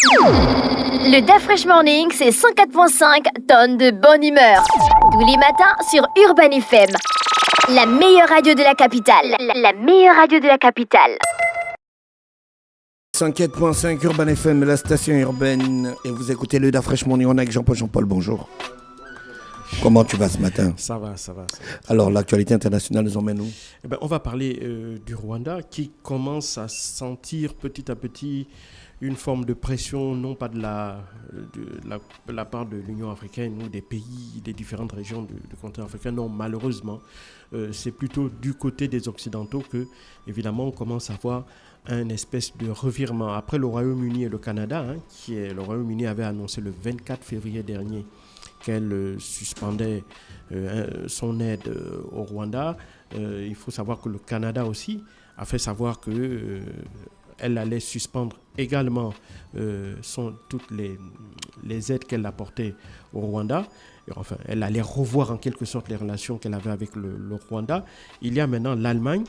Le DAF Fresh Morning, c'est 104.5 tonnes de bonne humeur. Tous les matins sur Urban FM. La meilleure radio de la capitale. La meilleure radio de la capitale. 104.5 Urban FM, la station urbaine. Et vous écoutez le DAF Fresh Morning. On est avec Jean-Paul. Jean-Paul, bonjour. Comment tu vas ce matin ? Ça va. Alors, l'actualité internationale nous emmène où ? On va parler du Rwanda qui commence à sentir petit à petit une forme de pression, non pas de la part de l'Union africaine ou des pays, des différentes régions du continent africain. Non, malheureusement, c'est plutôt du côté des Occidentaux que, évidemment, on commence à voir un espèce de revirement. Après le Royaume-Uni et le Canada, le Royaume-Uni avait annoncé le 24 février dernier qu'elle suspendait son aide au Rwanda. Il faut savoir que le Canada aussi a fait savoir que elle allait suspendre également toutes les aides qu'elle apportait au Rwanda. Et enfin, elle allait revoir en quelque sorte les relations qu'elle avait avec le Rwanda. Il y a maintenant l'Allemagne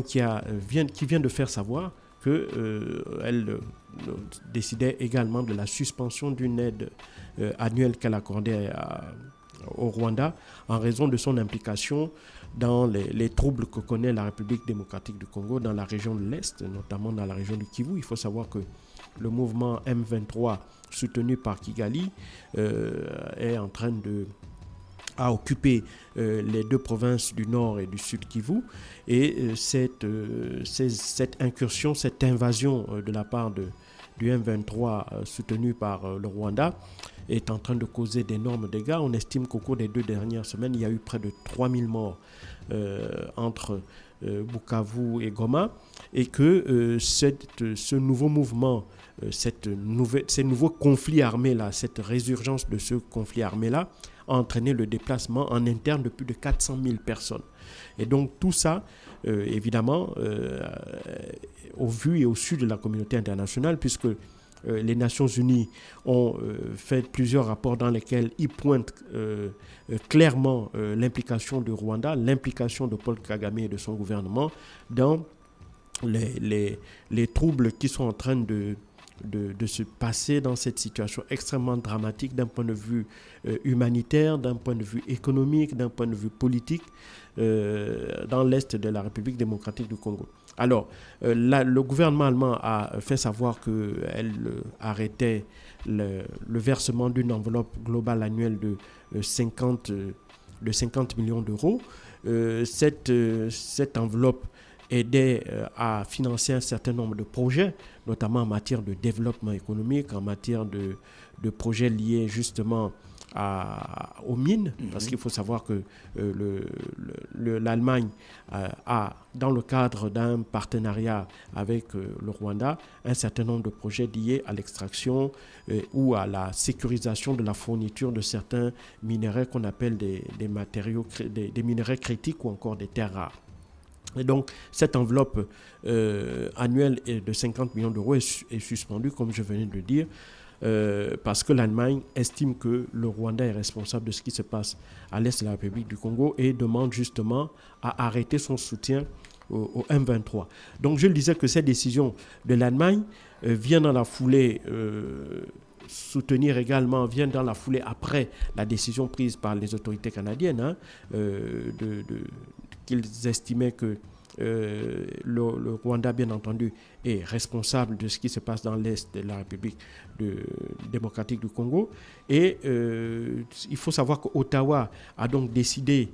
qui vient de faire savoir qu'elle décidait également de la suspension d'une aide annuelle qu'elle accordait au Rwanda en raison de son implication dans les troubles que connaît la République démocratique du Congo dans la région de l'Est, notamment dans la région du Kivu. Il faut savoir que le mouvement M23 soutenu par Kigali est en train à occuper les deux provinces du nord et du sud Kivu. Et cette incursion, cette invasion de la part du M23 soutenu par le Rwanda est en train de causer d'énormes dégâts. On estime qu'au cours des 2 dernières semaines, il y a eu près de 3000 morts entre Bukavu et Goma, et que ce nouveau mouvement, ces nouveaux conflits armés-là, cette résurgence de ce conflit armé-là, a entraîné le déplacement en interne de plus de 400 000 personnes. Et donc tout ça, évidemment, au vu et au su de la communauté internationale, puisque les Nations Unies ont fait plusieurs rapports dans lesquels ils pointent clairement l'implication du Rwanda, l'implication de Paul Kagame et de son gouvernement dans les troubles qui sont en train de se passer dans cette situation extrêmement dramatique d'un point de vue humanitaire, d'un point de vue économique, d'un point de vue politique dans l'Est de la République démocratique du Congo. Alors, le gouvernement allemand a fait savoir qu'elle arrêtait le versement d'une enveloppe globale annuelle de 50 millions d'euros. Cette enveloppe aidait à financer un certain nombre de projets, notamment en matière de développement économique, en matière de projets liés justement aux mines, parce qu'il faut savoir que l'Allemagne a, dans le cadre d'un partenariat avec le Rwanda, un certain nombre de projets liés à l'extraction ou à la sécurisation de la fourniture de certains minerais qu'on appelle des minerais critiques ou encore des terres rares. Et donc, cette enveloppe annuelle de 50 millions d'euros est suspendue, comme je venais de le dire, parce que l'Allemagne estime que le Rwanda est responsable de ce qui se passe à l'est de la République du Congo et demande justement à arrêter son soutien au M23. Donc, je le disais que cette décision de l'Allemagne vient dans la foulée vient dans la foulée après la décision prise par les autorités canadiennes qu'ils estimaient que le Rwanda, bien entendu, est responsable de ce qui se passe dans l'Est de la République démocratique du Congo. Et il faut savoir qu'Ottawa a donc décidé,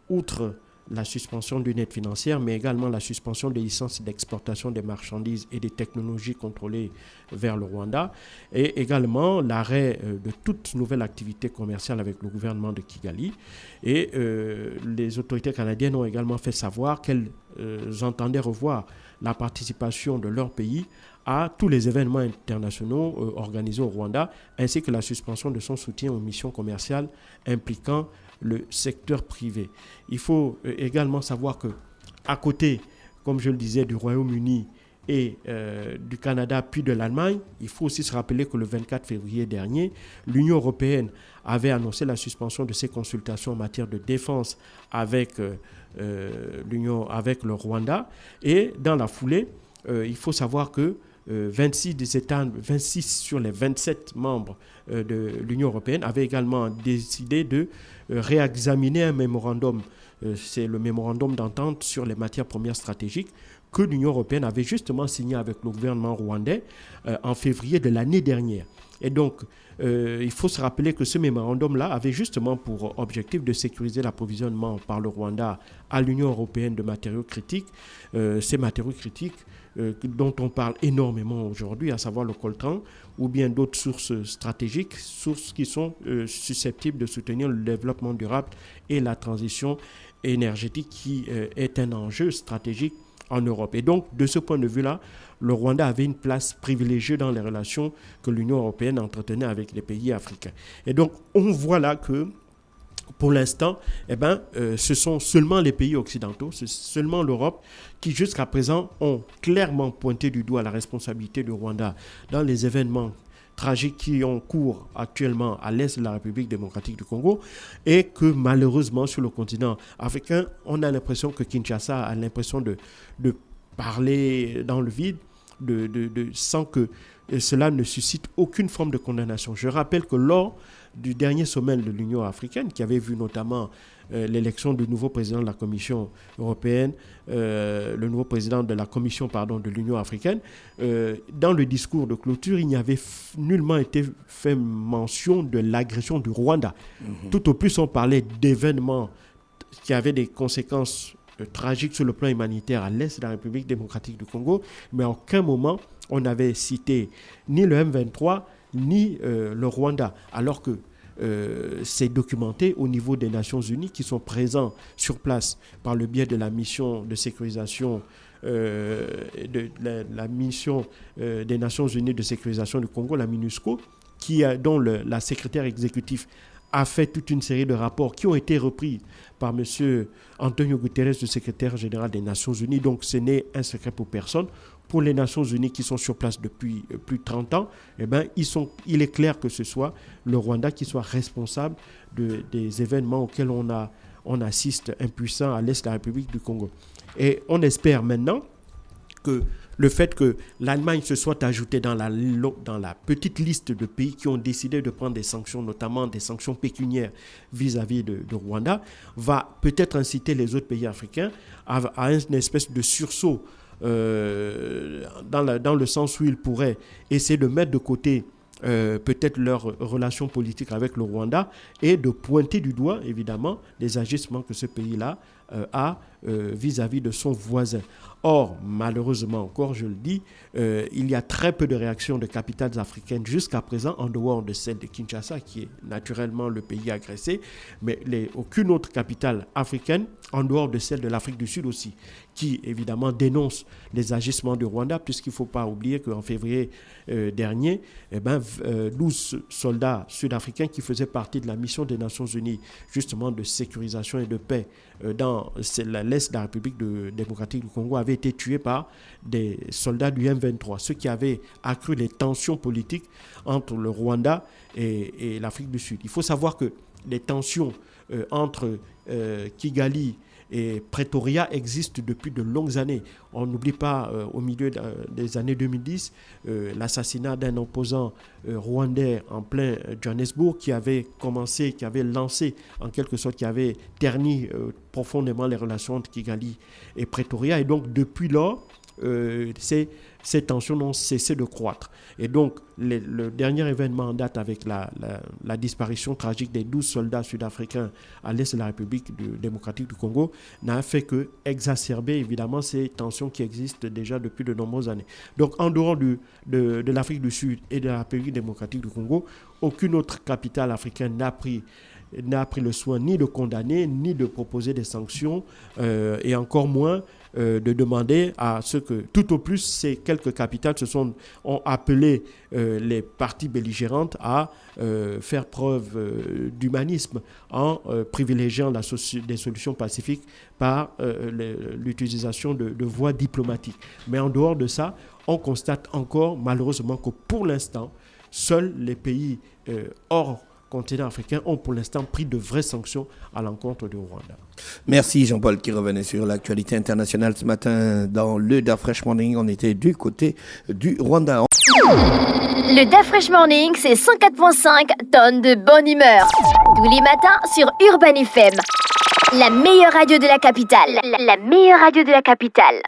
outre la suspension d'une aide financière, mais également la suspension des licences d'exportation des marchandises et des technologies contrôlées vers le Rwanda, et également l'arrêt de toute nouvelle activité commerciale avec le gouvernement de Kigali. Et les autorités canadiennes ont également fait savoir qu'elles entendaient revoir la participation de leur pays à tous les événements internationaux organisés au Rwanda, ainsi que la suspension de son soutien aux missions commerciales impliquant le secteur privé. Il faut également savoir que, à côté, comme je le disais, du Royaume-Uni et du Canada puis de l'Allemagne, il faut aussi se rappeler que le 24 février dernier, l'Union européenne avait annoncé la suspension de ses consultations en matière de défense avec le Rwanda. Et dans la foulée, il faut savoir que 26 des États, 26 sur les 27 membres de l'Union européenne avaient également décidé de réexaminer un mémorandum. C'est le mémorandum d'entente sur les matières premières stratégiques que l'Union européenne avait justement signé avec le gouvernement rwandais en février de l'année dernière. Et donc, il faut se rappeler que ce mémorandum-là avait justement pour objectif de sécuriser l'approvisionnement par le Rwanda à l'Union européenne de matériaux critiques. Ces matériaux critiques dont on parle énormément aujourd'hui, à savoir le coltan ou bien d'autres sources stratégiques, sources qui sont susceptibles de soutenir le développement durable et la transition énergétique qui est un enjeu stratégique en Europe. Et donc, de ce point de vue-là, le Rwanda avait une place privilégiée dans les relations que l'Union européenne entretenait avec les pays africains. Et donc, on voit là que, pour l'instant, ce sont seulement les pays occidentaux, c'est seulement l'Europe qui, jusqu'à présent, ont clairement pointé du doigt la responsabilité du Rwanda dans les événements tragiques qui ont cours actuellement à l'est de la République démocratique du Congo, et que malheureusement sur le continent africain, on a l'impression que Kinshasa a l'impression de parler dans le vide, sans que cela ne suscite aucune forme de condamnation. Je rappelle que lors du dernier sommet de l'Union africaine, qui avait vu notamment l'élection du nouveau président de la Commission européenne, le nouveau président de la Commission de l'Union africaine, dans le discours de clôture, il n'y avait nullement été fait mention de l'agression du Rwanda. Tout au plus, on parlait d'événements qui avaient des conséquences tragiques sur le plan humanitaire à l'est de la République démocratique du Congo, mais à aucun moment on n'avait cité ni le M23 ni le Rwanda, alors que c'est documenté au niveau des Nations Unies qui sont présents sur place par le biais de la mission de sécurisation la mission des Nations Unies de sécurisation du Congo, la MINUSCO, dont la secrétaire exécutive a fait toute une série de rapports qui ont été repris par M. Antonio Guterres, le secrétaire général des Nations Unies. Donc ce n'est un secret pour personne. Pour les Nations Unies qui sont sur place depuis plus de 30 ans, il est clair que ce soit le Rwanda qui soit responsable des événements auxquels on assiste impuissant à l'est de la République du Congo. Et on espère maintenant que le fait que l'Allemagne se soit ajoutée dans la petite liste de pays qui ont décidé de prendre des sanctions, notamment des sanctions pécuniaires vis-à-vis de Rwanda, va peut-être inciter les autres pays africains à une espèce de sursaut dans le sens où ils pourraient essayer de mettre de côté peut-être leur relation politique avec le Rwanda et de pointer du doigt, évidemment, les agissements que ce pays-là a vis-à-vis de son voisin. Or, malheureusement encore, je le dis, il y a très peu de réactions de capitales africaines jusqu'à présent, en dehors de celle de Kinshasa, qui est naturellement le pays agressé, mais aucune autre capitale africaine, en dehors de celle de l'Afrique du Sud aussi, qui évidemment dénonce les agissements du Rwanda, puisqu'il ne faut pas oublier qu'en février dernier, 12 soldats sud-africains qui faisaient partie de la mission des Nations Unies, justement de sécurisation et de paix dans l'est de la République démocratique du Congo, avaient été tués par des soldats du M23, ce qui avait accru les tensions politiques entre le Rwanda et l'Afrique du Sud. Il faut savoir que les tensions entre Kigali et Pretoria existent depuis de longues années. On n'oublie pas, au milieu des années 2010, l'assassinat d'un opposant rwandais en plein Johannesburg qui avait lancé, en quelque sorte, qui avait terni profondément les relations entre Kigali et Pretoria. Et donc, depuis lors, ces tensions n'ont cessé de croître. Et donc, le dernier événement en date avec la disparition tragique des 12 soldats sud-africains à l'est de la République démocratique du Congo n'a fait que exacerber évidemment ces tensions qui existent déjà depuis de nombreuses années. Donc, en dehors de l'Afrique du Sud et de la République démocratique du Congo, aucune autre capitale africaine n'a pris le soin ni de condamner, ni de proposer des sanctions, et encore moins de demander à ce que, tout au plus, ces quelques capitales ont appelé les parties belligérantes à faire preuve d'humanisme en privilégiant des solutions pacifiques par l'utilisation de voies diplomatiques. Mais en dehors de ça, on constate encore malheureusement que pour l'instant, seuls les pays hors continent africain ont pour l'instant pris de vraies sanctions à l'encontre du Rwanda. Merci Jean-Paul qui revenait sur l'actualité internationale ce matin dans le DAF Fresh Morning. On était du côté du Rwanda. Le DAF Fresh Morning, c'est 104.5 tonnes de bonne humeur. Tous les matins sur Urban FM. La meilleure radio de la capitale. La meilleure radio de la capitale.